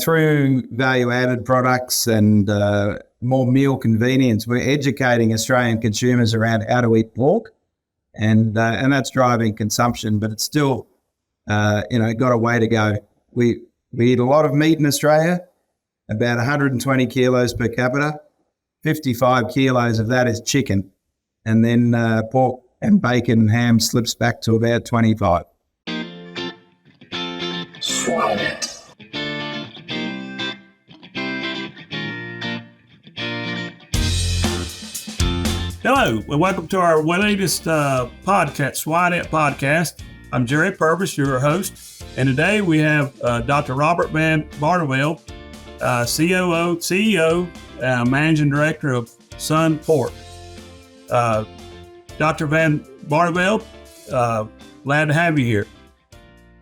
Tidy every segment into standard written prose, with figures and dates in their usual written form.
through value-added products and more meal convenience, we're educating Australian consumers around how to eat pork, and that's driving consumption. But it's still, got a way to go. We eat a lot of meat in Australia, about 120 kilos per capita. 55 kilos of that is chicken, and then pork and bacon and ham slips back to about 25. Swine. Hello, and welcome to our latest podcast, Swine podcast. I'm Jerry Purvis, your host, and today we have Dr. Robert Van Barneveld, CEO, Managing Director of SunPork. Dr. Van Barneveld, glad to have you here.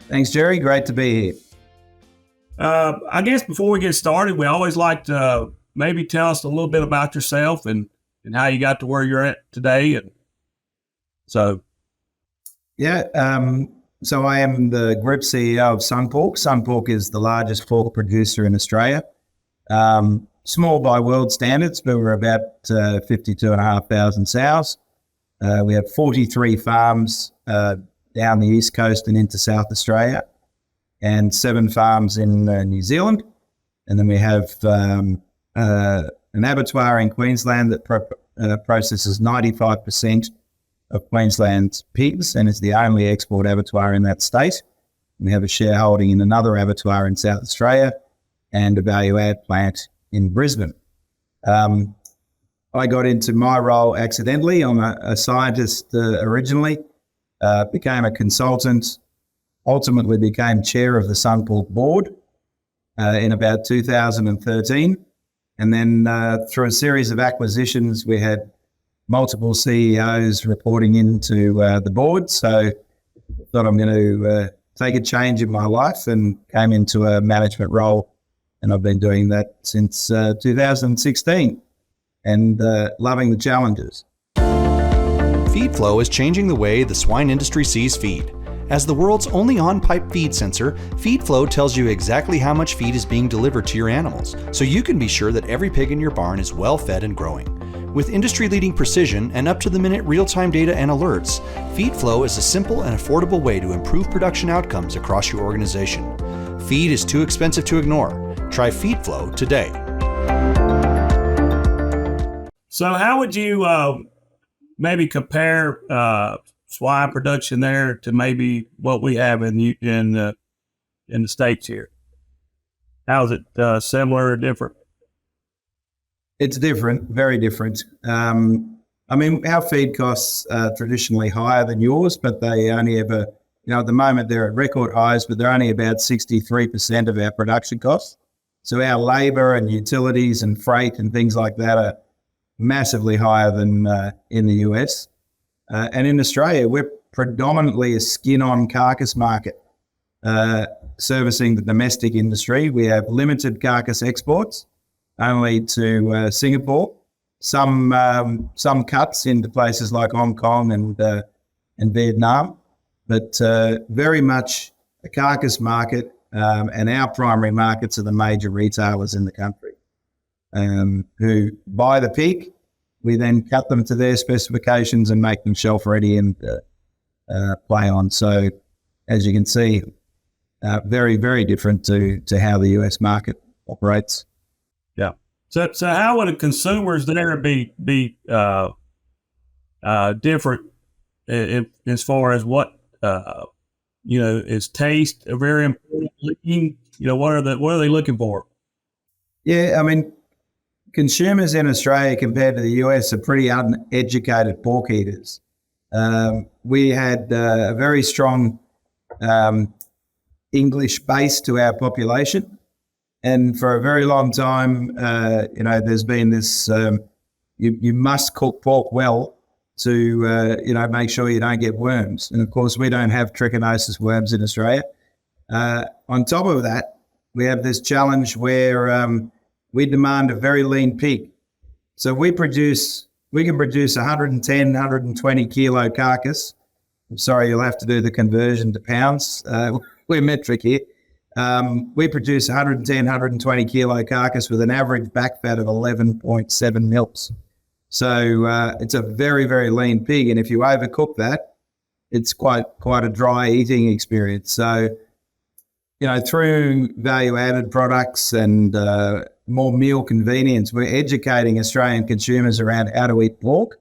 Thanks, Jerry. Great to be here. I guess before we get started, we always like to maybe tell us a little bit about yourself and how you got to where you're at today. And so. Yeah. So I am the Group CEO of SunPork. SunPork is the largest pork producer in Australia. Small by world standards, but we're about 52,500 sows. We have 43 farms down the East Coast and into South Australia, and 7 farms in New Zealand. And then we have an abattoir in Queensland that processes 95% of Queensland's pigs and is the only export abattoir in that state. We have a shareholding in another abattoir in South Australia and a value-add plant in Brisbane. I got into my role accidentally. I'm a scientist originally, became a consultant, ultimately became chair of the SunPork board in about 2013. And then through a series of acquisitions, we had multiple CEOs reporting into the board. So I thought I'm going to take a change in my life and came into a management role. And I've been doing that since 2016 and loving the challenges. Feed flow is changing the way the swine industry sees feed. As the world's only on-pipe feed sensor, feed flow tells you exactly how much feed is being delivered to your animals, so you can be sure that every pig in your barn is well fed and growing. With industry-leading precision and up-to-the-minute real-time data and alerts, feed flow is a simple and affordable way to improve production outcomes across your organization. Feed is too expensive to ignore. Try feed flow today. So how would you maybe compare swine production there to maybe what we have in the States here? How is it similar or different? It's different, very different. Our feed costs are traditionally higher than yours, but they only ever, at the moment they're at record highs, but they're only about 63% of our production costs. So our labour and utilities and freight and things like that are massively higher than in the US. And in Australia, we're predominantly a skin-on carcass market, servicing the domestic industry. We have limited carcass exports, only to Singapore, some cuts into places like Hong Kong and Vietnam, but very much a carcass market, and our primary markets are the major retailers in the country who buy the pig. We then cut them to their specifications and make them shelf ready and play on. So as you can see, very, very different to how the US market operates. Yeah. So how would consumers there be different as far as what is taste very important? What are they looking for? Yeah, consumers in Australia compared to the US are pretty uneducated pork eaters. We had a very strong English base to our population. And for a very long time, there's been this, you must cook pork well to, make sure you don't get worms. And of course, we don't have trichinosis worms in Australia. On top of that, we have this challenge where we demand a very lean pig. So we can produce 110, 120 kilo carcass. I'm sorry, you'll have to do the conversion to pounds. We're metric here. We produce 110, 120 kilo carcass with an average back fat of 11.7 mils. So it's a very, very lean pig. And if you overcook that, it's quite a dry eating experience. So, through value-added products and more meal convenience, we're educating Australian consumers around how to eat pork,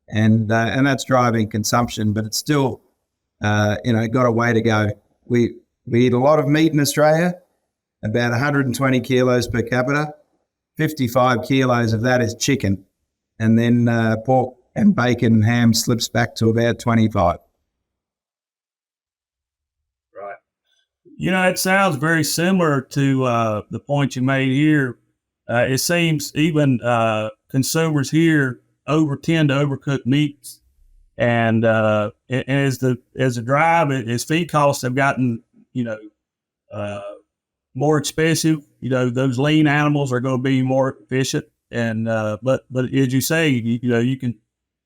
and that's driving consumption. But it's still, got a way to go. We eat a lot of meat in Australia, about 120 kilos per capita. 55 kilos of that is chicken, and then pork and bacon and ham slips back to about 25. Right. It sounds very similar to the point you made here. It seems even consumers here tend to overcook meats, and as the drive, as feed costs have gotten more expensive, those lean animals are going to be more efficient. And but as you say, you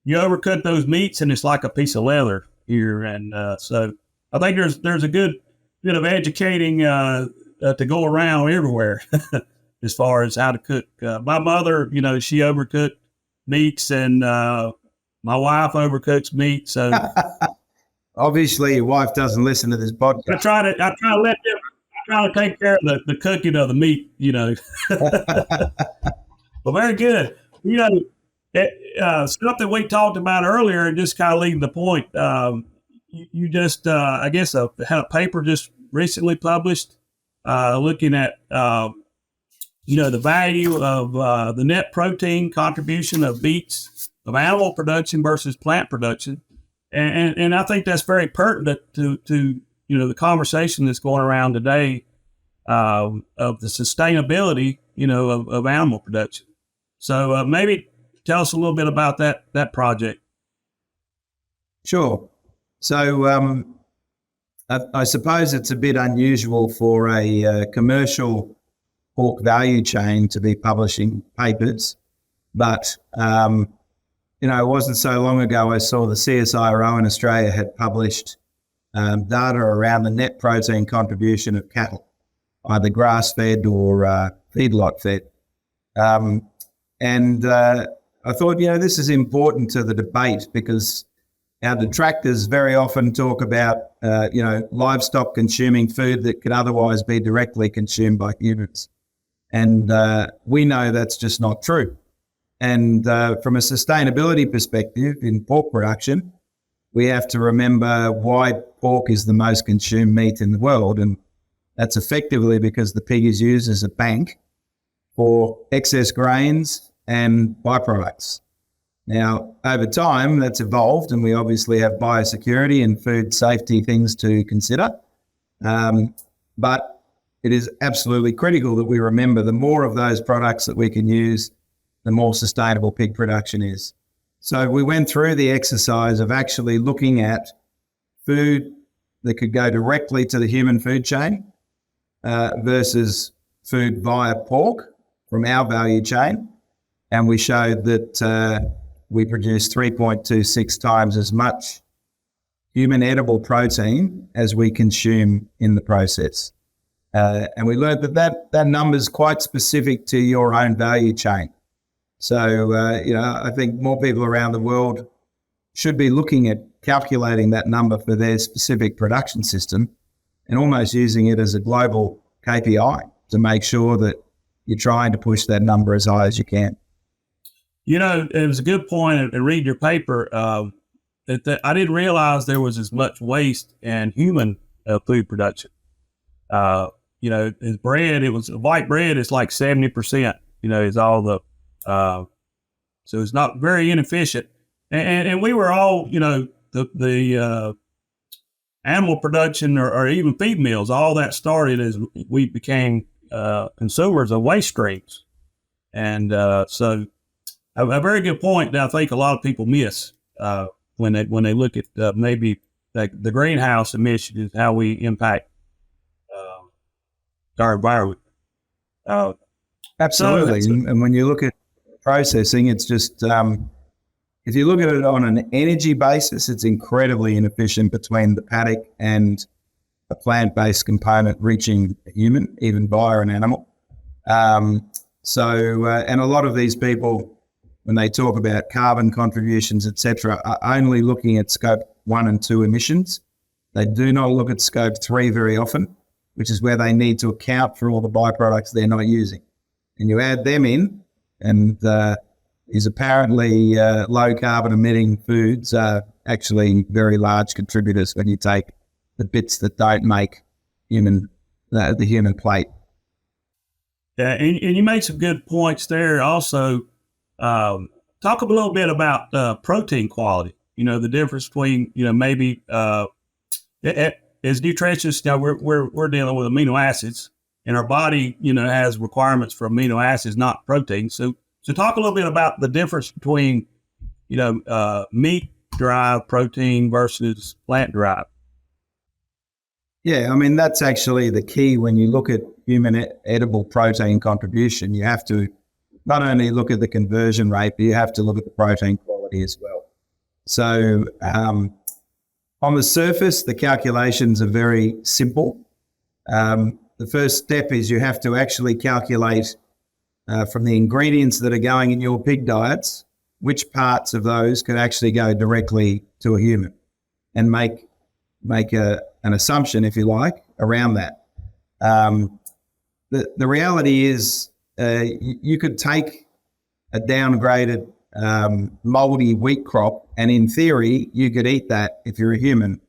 overcook those meats and it's like a piece of leather here. And so I think there's a good bit of educating to go around everywhere as far as how to cook. My mother, she overcooked meats, and my wife overcooks meat. So obviously, your wife doesn't listen to this podcast. I try to let them. I try to take care of the cooking of the meat. Well, very good. Something we talked about earlier, and just kind of leading the point. You just, I guess, had a paper just recently published looking at, the value of the net protein contribution of beets of animal production versus plant production, and I think that's very pertinent to the conversation that's going around today of the sustainability, of animal production. So maybe tell us a little bit about that project. Sure. So I suppose it's a bit unusual for a commercial pork value chain to be publishing papers, but it wasn't so long ago I saw the CSIRO in Australia had published data around the net protein contribution of cattle, either grass-fed or feedlot-fed. And I thought, this is important to the debate, because our detractors very often talk about, livestock consuming food that could otherwise be directly consumed by humans. And we know that's just not true. And from a sustainability perspective in pork production, we have to remember why pork is the most consumed meat in the world. And that's effectively because the pig is used as a bank for excess grains and byproducts. Now, over time, that's evolved, and we obviously have biosecurity and food safety things to consider. But it is absolutely critical that we remember the more of those products that we can use, the more sustainable pig production is. So we went through the exercise of actually looking at food that could go directly to the human food chain versus food via pork from our value chain. And we showed that we produce 3.26 times as much human edible protein as we consume in the process. And we learned that number is quite specific to your own value chain. So, I think more people around the world should be looking at calculating that number for their specific production system and almost using it as a global KPI to make sure that you're trying to push that number as high as you can. It was a good point in reading your paper that I didn't realize there was as much waste in human food production. As bread, white bread is like 70%, is all the, so it's not very inefficient. And we were all, the animal production or even feed mills, all that started as we became consumers of waste streams. And so a very good point that I think a lot of people miss when they look at maybe like the greenhouse emissions, how we impact our environment. Absolutely. And when you look at processing, it's just, if you look at it on an energy basis, it's incredibly inefficient between the paddock and a plant-based component reaching a human, even via an animal. And a lot of these people, when they talk about carbon contributions, etc., are only looking at scope 1 and 2 emissions. They do not look at scope 3 very often, which is where they need to account for all the byproducts they're not using. And you add them in, and these apparently low carbon emitting foods are actually very large contributors when you take the bits that don't make the human plate. Yeah, and you made some good points there. Also, talk a little bit about protein quality. The difference between maybe as nutritionists, we're dealing with amino acids, and our body has requirements for amino acids, not protein. So talk a little bit about the difference between meat derived protein versus plant derived. Yeah, I mean, that's actually the key when you look at human edible protein contribution. You have to not only look at the conversion rate, but you have to look at the protein quality as well. So on the surface, the calculations are very simple. The first step is you have to actually calculate from the ingredients that are going in your pig diets, which parts of those could actually go directly to a human, and make an assumption, if you like, around that. The reality is you could take a downgraded moldy wheat crop, and in theory, you could eat that if you're a human.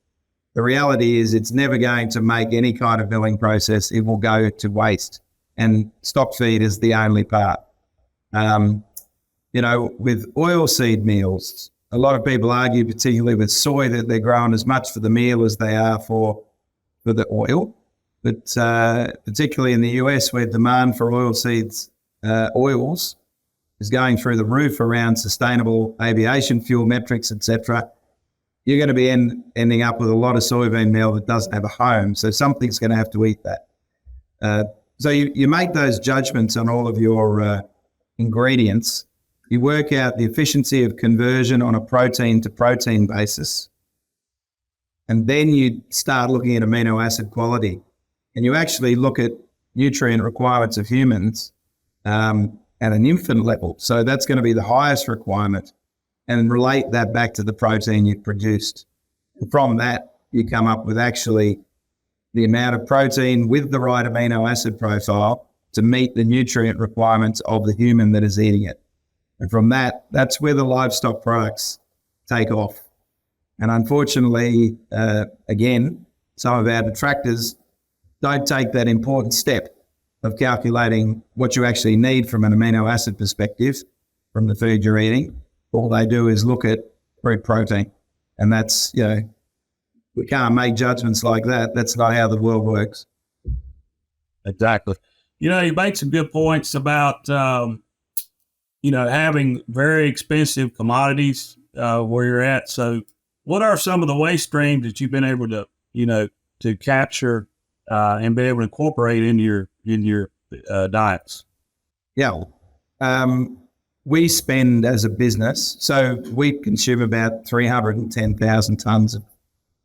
The reality is it's never going to make any kind of milling process. It will go to waste, and stock feed is the only part. With oilseed meals, a lot of people argue, particularly with soy, that they're grown as much for the meal as they are for the oil. But particularly in the US, where demand for oilseeds oils is going through the roof around sustainable aviation fuel metrics, etc., you're going to be ending up with a lot of soybean meal that doesn't have a home. So something's going to have to eat that. So you make those judgments on all of your ingredients. You work out the efficiency of conversion on a protein to protein basis. And then you start looking at amino acid quality. And you actually look at nutrient requirements of humans at an infant level. So that's going to be the highest requirement, and relate that back to the protein you've produced. And from that, you come up with actually the amount of protein with the right amino acid profile to meet the nutrient requirements of the human that is eating it. And from that, that's where the livestock products take off. And unfortunately, again, some of our detractors don't take that important step of calculating what you actually need from an amino acid perspective from the food you're eating. All they do is look at crude protein. And that's, we can't make judgments like that. That's not how the world works. Exactly. You made some good points about, having very expensive commodities where you're at. So what are some of the waste streams that you've been able to, to capture and be able to incorporate into your diets? Yeah. We spend as a business, so we consume about 310,000 tonnes of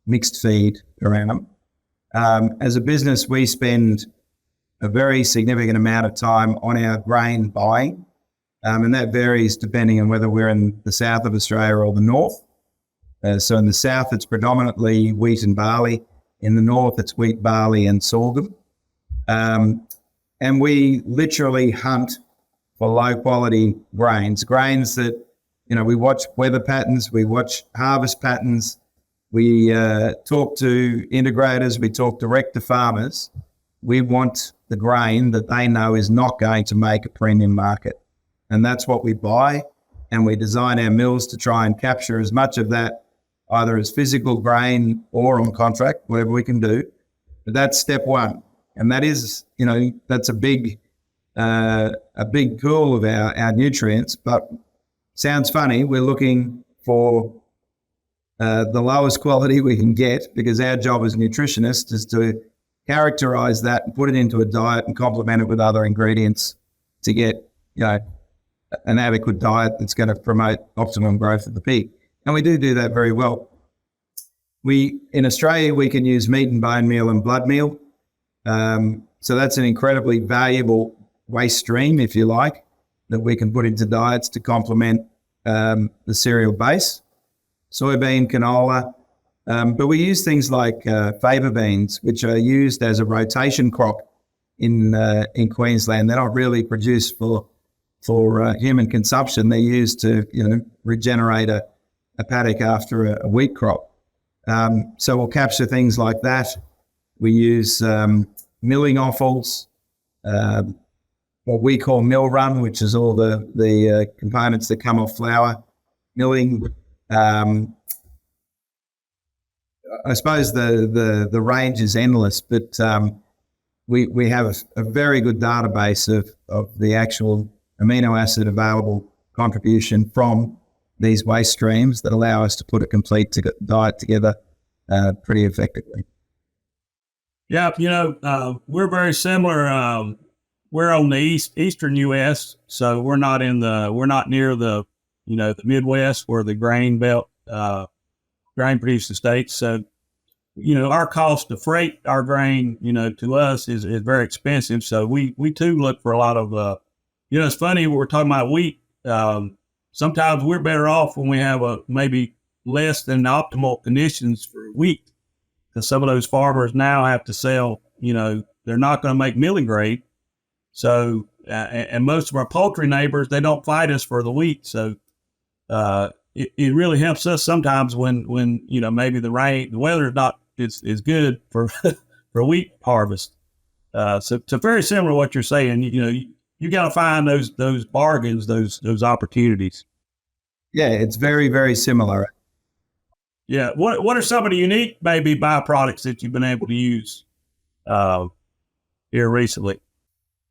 mixed feed per annum. As a business, we spend a very significant amount of time on our grain buying, and that varies depending on whether we're in the south of Australia or the north. So in the south, it's predominantly wheat and barley. In the north, it's wheat, barley, and sorghum. And we literally hunt for low-quality grains that, we watch weather patterns, we watch harvest patterns, we talk to integrators, we talk direct to farmers. We want the grain that they know is not going to make a premium market. And that's what we buy, and we design our mills to try and capture as much of that, either as physical grain or on contract, whatever we can do. But that's step one. And that is, that's a big pool of our nutrients. But sounds funny, we're looking for the lowest quality we can get, because our job as nutritionists is to characterize that and put it into a diet and complement it with other ingredients to get, an adequate diet that's going to promote optimum growth of the pig. And we do that very well. In Australia, we can use meat and bone meal and blood meal. So that's an incredibly valuable waste stream, if you like, that we can put into diets to complement the cereal base, soybean, canola. But we use things like fava beans, which are used as a rotation crop in Queensland. They're not really produced for human consumption. They're used to regenerate a paddock after a wheat crop. So we'll capture things like that. We use milling offals, what we call mill run, which is all the components that come off flour. Milling. I suppose the range is endless, but we have a very good database of the actual amino acid available contribution from these waste streams that allow us to put a complete diet together pretty effectively. Yeah, we're very similar. We're on the eastern U.S., so we're not near the the Midwest where the grain belt grain producing states. So our cost to freight our grain to us is very expensive. So we too look for a lot of it's funny, we're talking about wheat. Sometimes we're better off when we have maybe less than optimal conditions for wheat, because some of those farmers now have to sell, they're not going to make milling grade. So, and most of our poultry neighbors, they don't fight us for the wheat. So, it really helps us sometimes when maybe the weather is not is good for for wheat harvest. So very similar to what you're saying. You got to find those bargains, those opportunities. Yeah, it's very, very similar. Yeah. What are some of the unique maybe byproducts that you've been able to use here recently?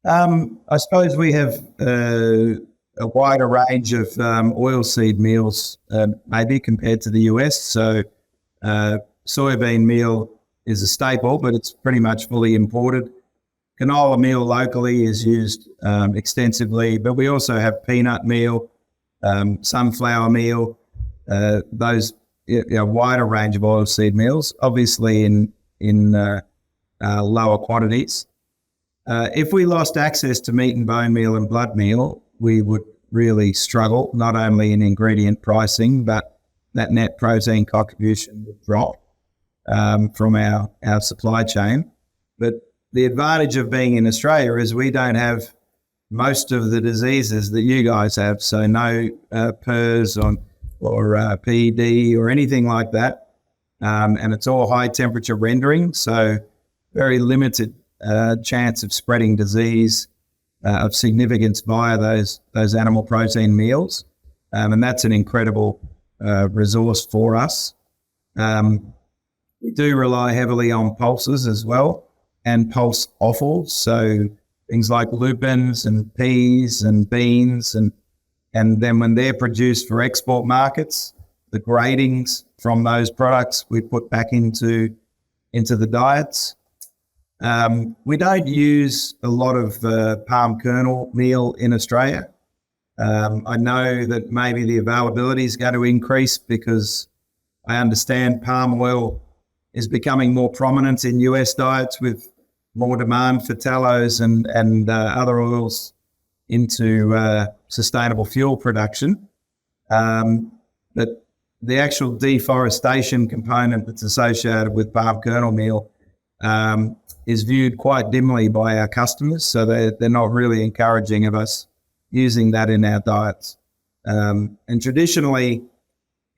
I suppose we have a wider range of oilseed meals, maybe compared to the US. So soybean meal is a staple, but it's pretty much fully imported. Canola meal locally is used extensively, but we also have peanut meal, sunflower meal, those wider range of oilseed meals, obviously in lower quantities. If we lost access to meat and bone meal and blood meal, we would really struggle, not only in ingredient pricing, but that net protein contribution would drop from our supply chain. But the advantage of being in Australia is we don't have most of the diseases that you guys have, so no PRRS or PED or anything like that. And it's all high temperature rendering, so very limited chance of spreading disease of significance via those animal protein meals. And that's an incredible resource for us. We do rely heavily on pulses as well, and pulse offals, so things like lupins and peas and beans, and then when they're produced for export markets, the gradings from those products we put back into the diets. We don't use a lot of palm kernel meal in Australia. I know that maybe the availability is going to increase because I understand palm oil is becoming more prominent in US diets with more demand for tallows and other oils into sustainable fuel production. But the actual deforestation component that's associated with palm kernel meal is viewed quite dimly by our customers, so they're not really encouraging of us using that in our diets. And traditionally,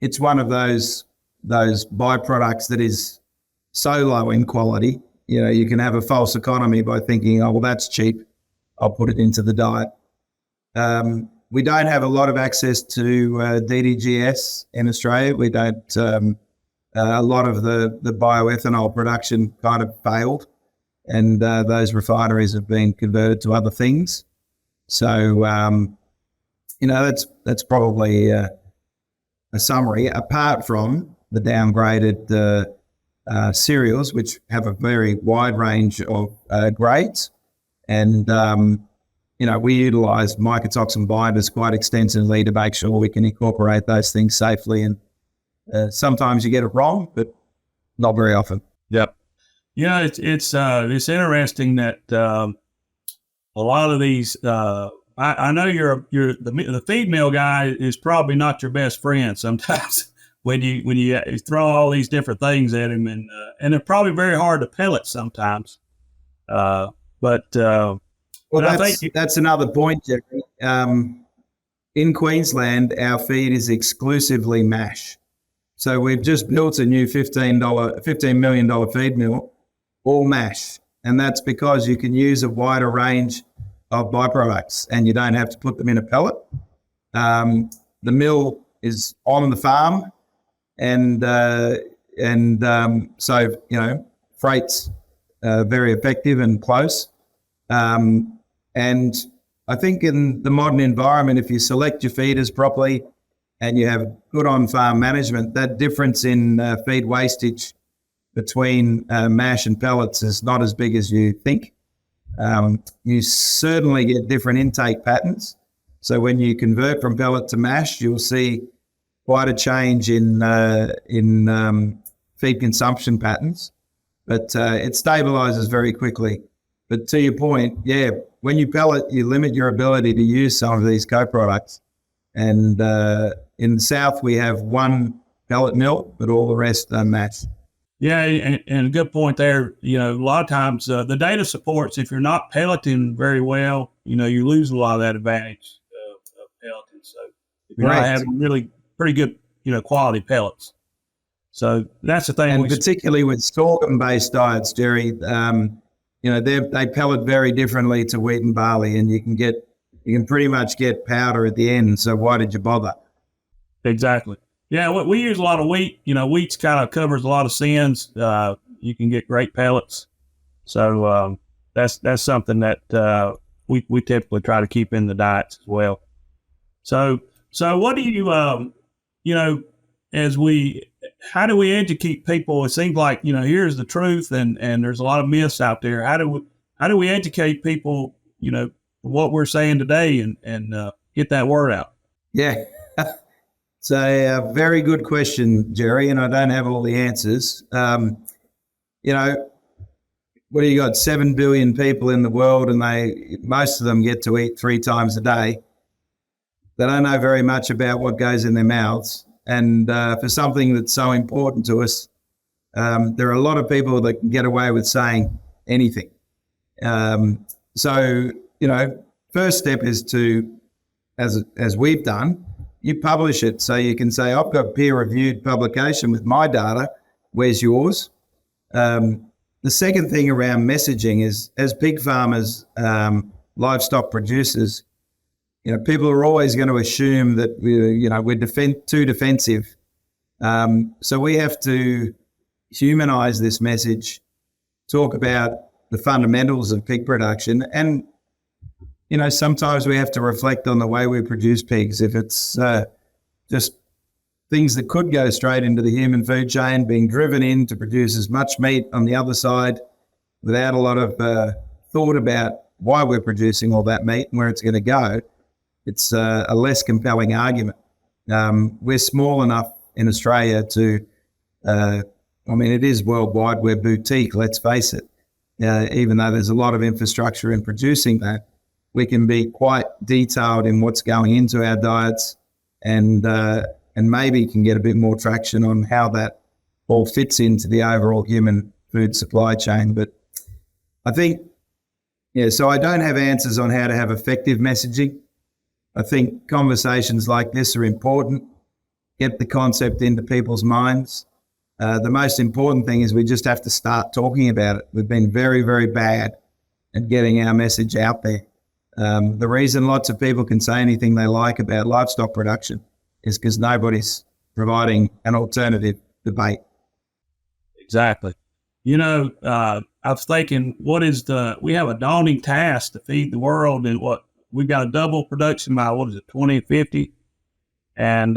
it's one of those byproducts that is so low in quality. You can have a false economy by thinking, oh, well, that's cheap, I'll put it into the diet. We don't have a lot of access to DDGS in Australia. We don't. A lot of the bioethanol production kind of failed, and those refineries have been converted to other things. So, that's probably a summary, apart from the downgraded cereals, which have a very wide range of grades. And, we utilise mycotoxin binders quite extensively to make sure we can incorporate those things safely. And sometimes you get it wrong, but not very often. Yep. It's interesting that a lot of these. I know the feed mill guy is probably not your best friend sometimes when you throw all these different things at him, and they're probably very hard to pellet sometimes. Well, that's another point, Jerry. In Queensland, our feed is exclusively mash. So we've just built a new $15 million feed mill, all mash. And that's because you can use a wider range of byproducts and you don't have to put them in a pellet. The mill is on the farm and so, freight's very effective and close. And I think in the modern environment, if you select your feeders properly and you have good on-farm management, that difference in feed wastage between mash and pellets is not as big as you think. You certainly get different intake patterns. So when you convert from pellet to mash, you'll see quite a change in feed consumption patterns, but it stabilizes very quickly. But to your point, when you pellet, you limit your ability to use some of these co-products. And in the south, we have one pellet mill, but all the rest are mash. Yeah, and a good point there. A lot of times the data supports if you're not pelleting very well, you lose a lot of that advantage of pelleting. So if you're not having really pretty good, quality pellets. So that's the thing. And particularly with sorghum-based diets, Jerry, they pellet very differently to wheat and barley, and you can pretty much get powder at the end. So why did you bother? Exactly. Yeah, we use a lot of wheat. Wheat kind of covers a lot of sins. You can get great pellets. So that's something that we typically try to keep in the diets as well. So what do you, how do we educate people? It seems like, here's the truth and there's a lot of myths out there. How do we educate people, what we're saying today and get that word out? Yeah. It's a very good question, Jerry, and I don't have all the answers. What do you got? 7 billion people in the world, and most of them get to eat 3 times a day. They don't know very much about what goes in their mouths. And for something that's so important to us, there are a lot of people that can get away with saying anything. First step is to, as we've done, you publish it. So you can say, I've got peer-reviewed publication with my data. Where's yours? The second thing around messaging is, as pig farmers, livestock producers, people are always going to assume that we're too defensive. So we have to humanize this message, talk about the fundamentals of pig production, and sometimes we have to reflect on the way we produce pigs. If it's just things that could go straight into the human food chain, being driven in to produce as much meat on the other side without a lot of thought about why we're producing all that meat and where it's going to go, it's a less compelling argument. We're small enough in Australia to, it is worldwide, we're boutique, let's face it. Even though there's a lot of infrastructure in producing that, we can be quite detailed in what's going into our diets and maybe can get a bit more traction on how that all fits into the overall human food supply chain. But I think, so I don't have answers on how to have effective messaging. I think conversations like this are important, get the concept into people's minds. The most important thing is we just have to start talking about it. We've been very, very bad at getting our message out there. The reason lots of people can say anything they like about livestock production is because nobody's providing an alternative debate. Exactly. I was thinking, we have a daunting task to feed the world, and we've got to double production by 2050, and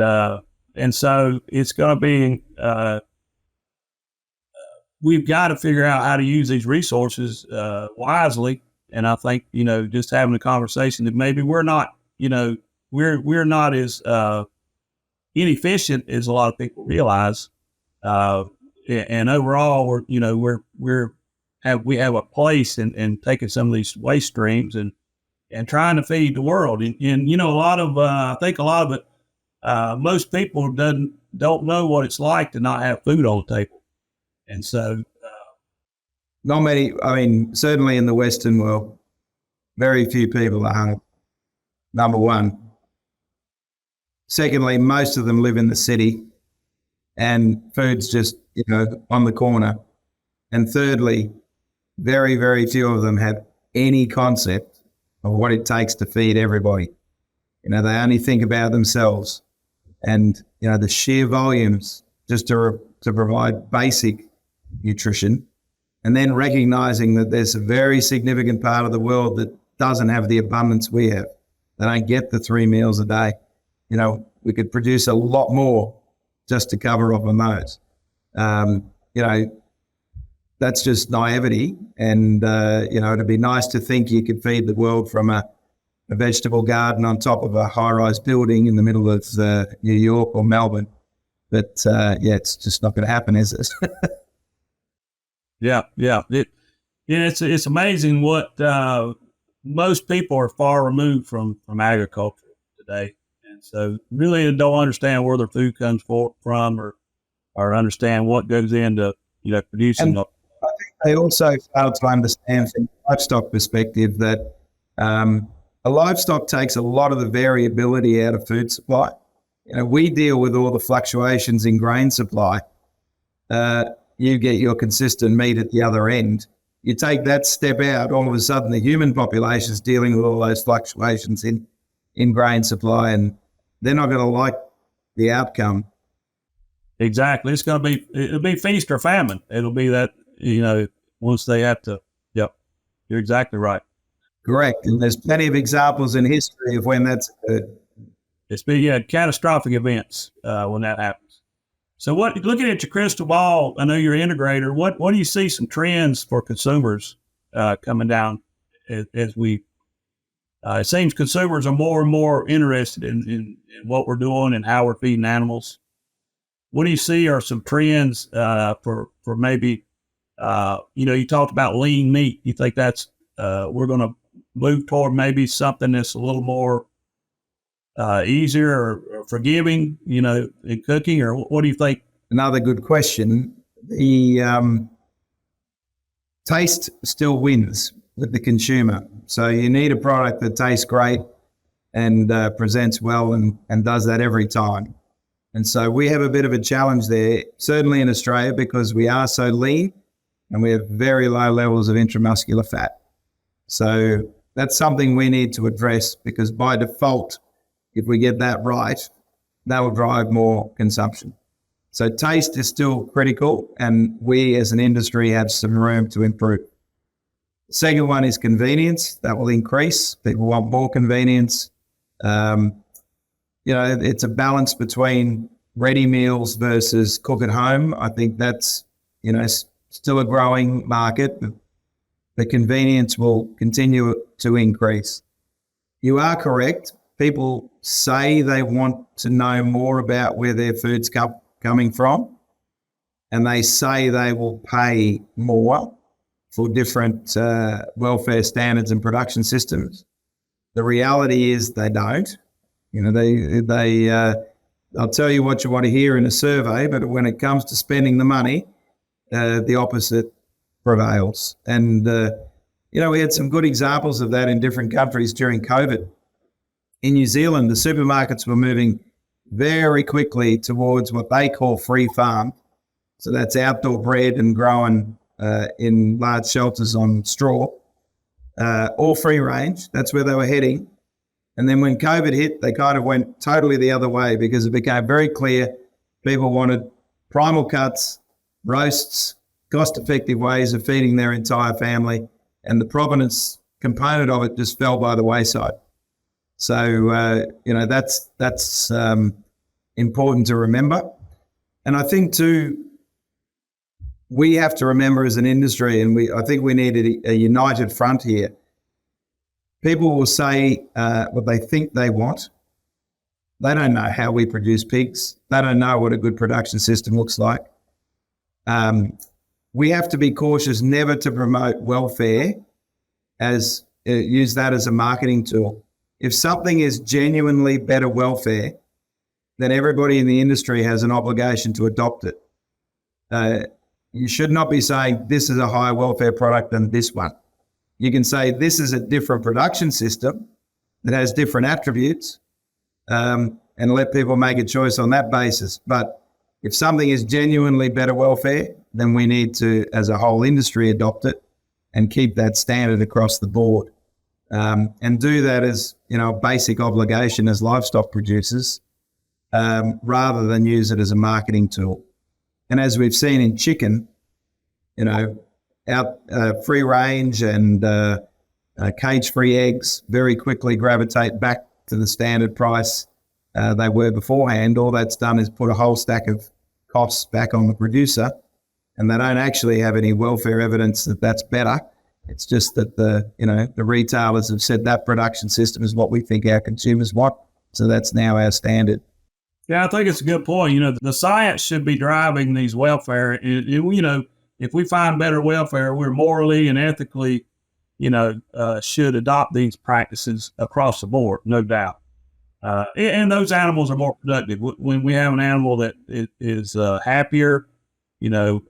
so it's going to be. We've got to figure out how to use these resources wisely. And I think, just having a conversation that maybe we're not, we're not as inefficient as a lot of people realize. and overall, we have a place in taking some of these waste streams and trying to feed the world. And a lot of I think a lot of it, most people don't know what it's like to not have food on the table, and so Not many, I mean, certainly in the Western world, very few people are hungry, number one. Secondly, most of them live in the city and food's just, on the corner. And thirdly, very, very few of them have any concept of what it takes to feed everybody. They only think about themselves. And, the sheer volumes just to provide basic nutrition, and then recognizing that there's a very significant part of the world that doesn't have the abundance we have. They don't get the 3 meals a day. We could produce a lot more just to cover off on those. That's just naivety. And, it'd be nice to think you could feed the world from a vegetable garden on top of a high-rise building in the middle of New York or Melbourne. But, it's just not going to happen, is it? Yeah. It's amazing what most people are far removed from agriculture today, and so really don't understand where their food comes from, or understand what goes into producing. And I think they also fail to understand from a livestock perspective that a livestock takes a lot of the variability out of food supply. We deal with all the fluctuations in grain supply. You get your consistent meat at the other end. You take that step out, all of a sudden the human population is dealing with all those fluctuations in grain supply, and they're not going to like the outcome. Exactly. It'll be feast or famine. It'll be that, once they have to. Yep. You're exactly right. Correct. And there's plenty of examples in history of when that's occurred. It's been catastrophic events when that happens. So looking at your crystal ball, I know you're an integrator. What do you see some trends for consumers coming down as we, it seems consumers are more and more interested in what we're doing and how we're feeding animals. What do you see are some trends for maybe, you talked about lean meat. You think that's, we're going to move toward maybe something that's a little more easier or forgiving, in cooking, or what do you think? Another good question. The taste still wins with the consumer. So you need a product that tastes great and presents well and does that every time. And so we have a bit of a challenge there, certainly in Australia, because we are so lean and we have very low levels of intramuscular fat. So that's something we need to address, because by default, if we get that right, that will drive more consumption. So taste is still critical, and we as an industry have some room to improve. The second one is convenience. That will increase. People want more convenience. It's a balance between ready meals versus cook at home. I think that's, still a growing market, but the convenience will continue to increase. You are correct. People say they want to know more about where their food's coming from, and they say they will pay more for different welfare standards and production systems. The reality is they don't. I'll tell you what you want to hear in a survey, but when it comes to spending the money, the opposite prevails. And, we had some good examples of that in different countries during COVID. In New Zealand, the supermarkets were moving very quickly towards what they call free farm. So that's outdoor bred and grown in large shelters on straw, or free range. That's where they were heading. And then when COVID hit, they kind of went totally the other way, because it became very clear people wanted primal cuts, roasts, cost-effective ways of feeding their entire family, and the provenance component of it just fell by the wayside. So, that's important to remember. And I think too, we have to remember as an industry, and I think we need a united front here. People will say what they think they want. They don't know how we produce pigs. They don't know what a good production system looks like. we have to be cautious never to promote welfare as use that as a marketing tool. If something is genuinely better welfare, then everybody in the industry has an obligation to adopt it. You should not be saying this is a higher welfare product than this one. You can say this is a different production system that has different attributes, and let people make a choice on that basis. But if something is genuinely better welfare, then we need to, as a whole industry, adopt it and keep that standard across the board, and do that as a basic obligation as livestock producers, rather than use it as a marketing tool. And as we've seen in chicken, free range and cage-free eggs very quickly gravitate back to the standard price they were beforehand. All that's done is put a whole stack of costs back on the producer, and they don't actually have any welfare evidence that that's better. It's just that the retailers have said that production system is what we think our consumers want, so that's now our standard. Yeah, I think it's a good point. The science should be driving these welfare. If we find better welfare, we're morally and ethically, should adopt these practices across the board, no doubt. And those animals are more productive. When we have an animal that is happier, and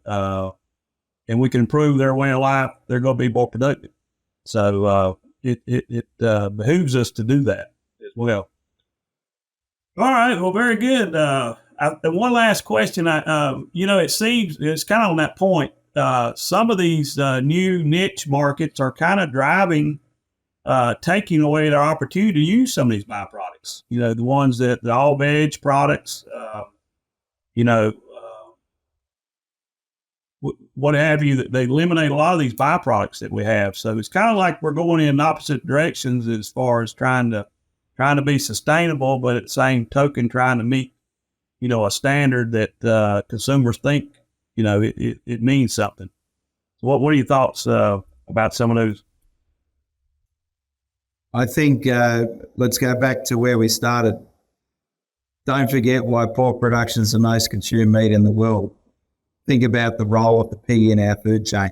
we can improve their way of life, they're going to be more productive. So it behooves us to do that as well. All right. Well, very good. One last question. It seems it's kind of on that point. Some of these new niche markets are kind of driving, taking away their opportunity to use some of these byproducts. The ones the all veg products, what have you, that they eliminate a lot of these byproducts that we have. So it's kind of like we're going in opposite directions as far as trying to be sustainable, but at the same token, trying to meet, a standard that consumers think, it means something. So what are your thoughts about some of those? I think let's go back to where we started. Don't forget why pork production is the most consumed meat in the world. Think about the role of the pig in our food chain.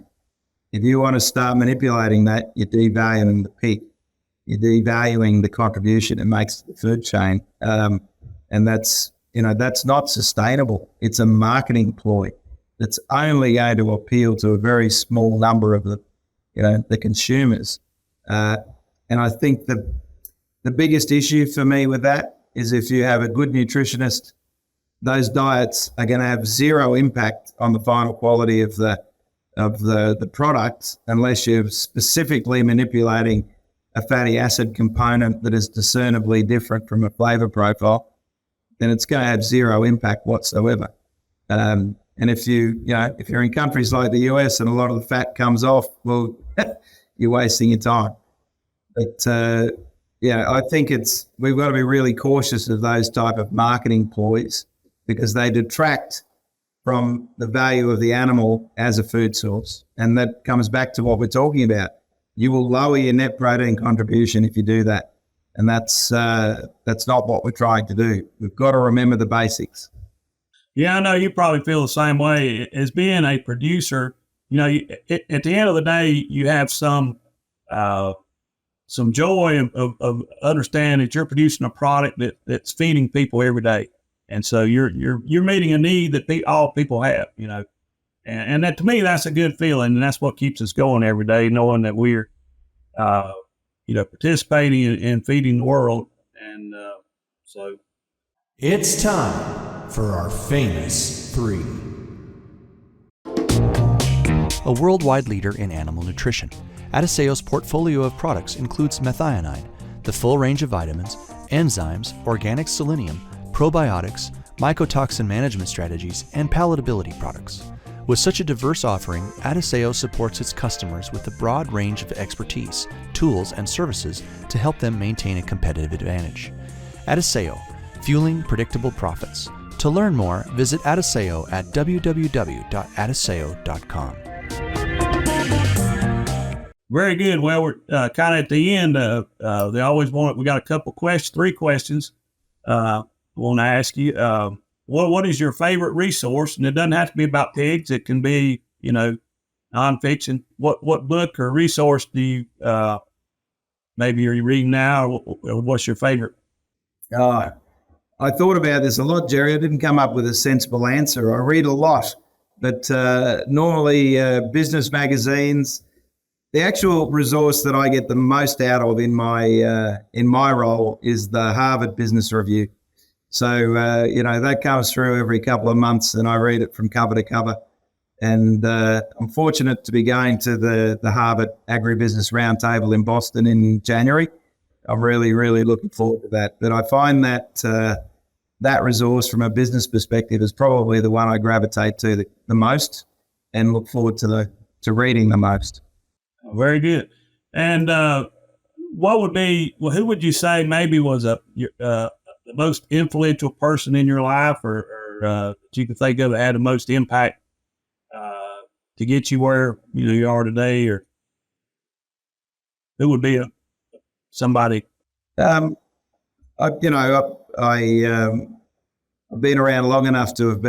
If you want to start manipulating that, you're devaluing the pig. You're devaluing the contribution it makes to the food chain. And that's not sustainable. It's a marketing ploy that's only going to appeal to a very small number of the consumers. And I think the biggest issue for me with that is if you have a good nutritionist, those diets are going to have zero impact on the final quality of the product unless you're specifically manipulating a fatty acid component that is discernibly different from a flavor profile. Then it's going to have zero impact whatsoever. And if you're in countries like the US and a lot of the fat comes off, well, you're wasting your time. But I think we've got to be really cautious of those type of marketing ploys because they detract from the value of the animal as a food source. And that comes back to what we're talking about. You will lower your net protein contribution if you do that. And that's not what we're trying to do. We've got to remember the basics. Yeah, I know you probably feel the same way. As being a producer, at the end of the day, you have some joy of understanding that you're producing a product that's feeding people every day. And so you're meeting a need that all people have, and that to me, that's a good feeling. And that's what keeps us going every day, knowing that we're, participating in feeding the world. And so it's time for our famous three. A worldwide leader in animal nutrition, Adiceo's portfolio of products includes methionine, the full range of vitamins, enzymes, organic selenium, probiotics, mycotoxin management strategies, and palatability products. With such a diverse offering, Adiceo supports its customers with a broad range of expertise, tools, and services to help them maintain a competitive advantage. Adiceo, fueling predictable profits. To learn more, visit Adiceo at www.adiceo.com. Very good. Well, we're kind of at the end. We got a couple questions, 3 questions I want to ask you. what is your favorite resource? And it doesn't have to be about pigs. It can be, nonfiction. What book or resource do you, maybe are you reading now, or what's your favorite? I thought about this a lot, Jerry. I didn't come up with a sensible answer. I read a lot, but normally business magazines. The actual resource that I get the most out of in my role is the Harvard Business Review. So that comes through every couple of months, and I read it from cover to cover. And I'm fortunate to be going to the Harvard Agribusiness Roundtable in Boston in January. I'm really, really looking forward to that. But I find that that resource from a business perspective is probably the one I gravitate to the most and look forward to reading the most. Very good. And who would you say maybe was the most influential person in your life, or that you can think of that had the most impact to get you where you are today, or who would be somebody? I've been around long enough to have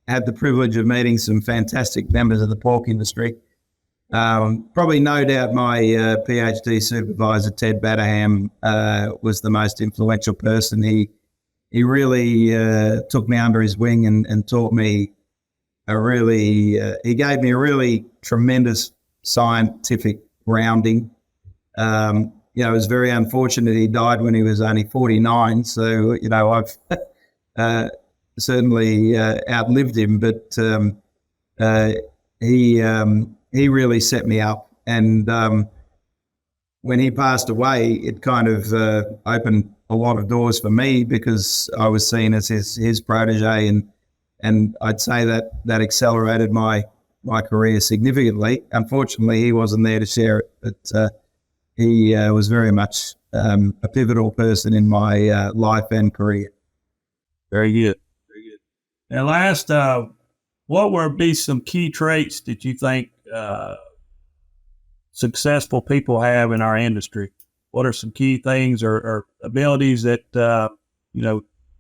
had the privilege of meeting some fantastic members of the pork industry. Probably no doubt my PhD supervisor, Ted Batterham, was the most influential person. He really took me under his wing and taught me he gave me a really tremendous scientific grounding. It was very unfortunate he died when he was only 49. So, I've certainly outlived him, but he really set me up. And when he passed away, it kind of opened a lot of doors for me, because I was seen as his protege, and I'd say that accelerated my career significantly. Unfortunately, he wasn't there to share it, but he was very much a pivotal person in my life and career. Very good. Very good. And last, what would be some key traits that you think successful people have in our industry? What are some key things or abilities that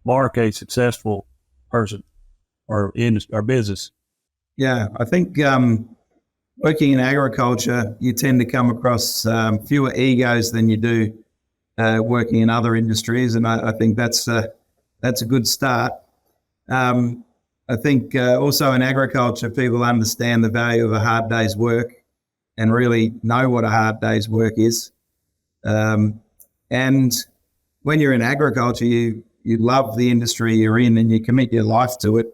mark a successful person or business? Yeah, I think working in agriculture, you tend to come across fewer egos than you do working in other industries, and I think that's a good start. I think also in agriculture, people understand the value of a hard day's work and really know what a hard day's work is. And when you're in agriculture, you love the industry you're in and you commit your life to it.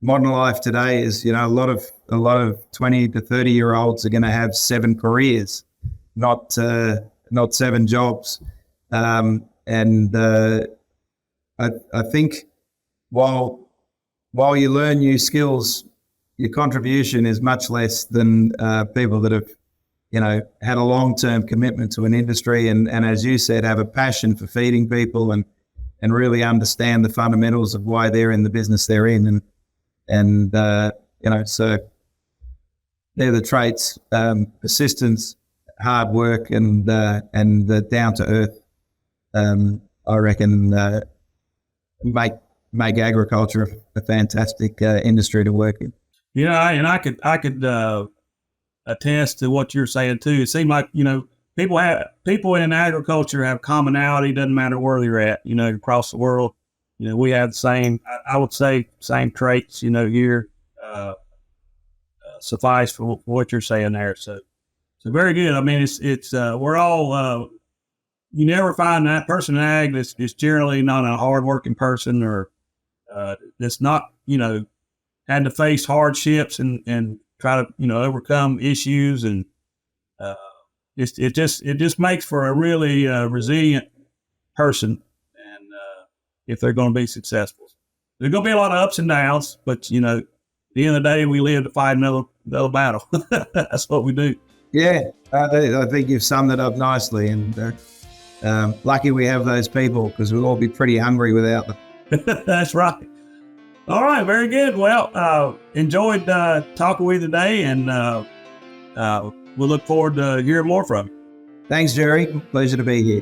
Modern life today is, a lot of 20 to 30-year-olds are going to have 7 careers, not 7 jobs. I think while you learn new skills, your contribution is much less than people that have, had a long-term commitment to an industry and as you said, have a passion for feeding people and really understand the fundamentals of why they're in the business they're in. So they're the traits: persistence, hard work, and the down to earth. I reckon make agriculture a fantastic industry to work in. And I could attest to what you're saying too. It seems like people in agriculture have commonality. Doesn't matter where they're at. Across the world, we have the same. I would say same traits. Here suffice for what you're saying there. So very good. I mean, it's we're all. You never find that person in ag that's generally not a hardworking person or that's not had to face hardships and try to overcome issues, and it just makes for a really resilient person, and if they're going to be successful, there's going to be a lot of ups and downs, but at the end of the day, we live to fight another battle. That's what we do. Yeah, I think you've summed it up nicely, and lucky we have those people, because we'll all be pretty hungry without them. That's right. All right, very good. Well, enjoyed talking with you today, and we'll look forward to hearing more from you. Thanks, Jerry. Pleasure to be here.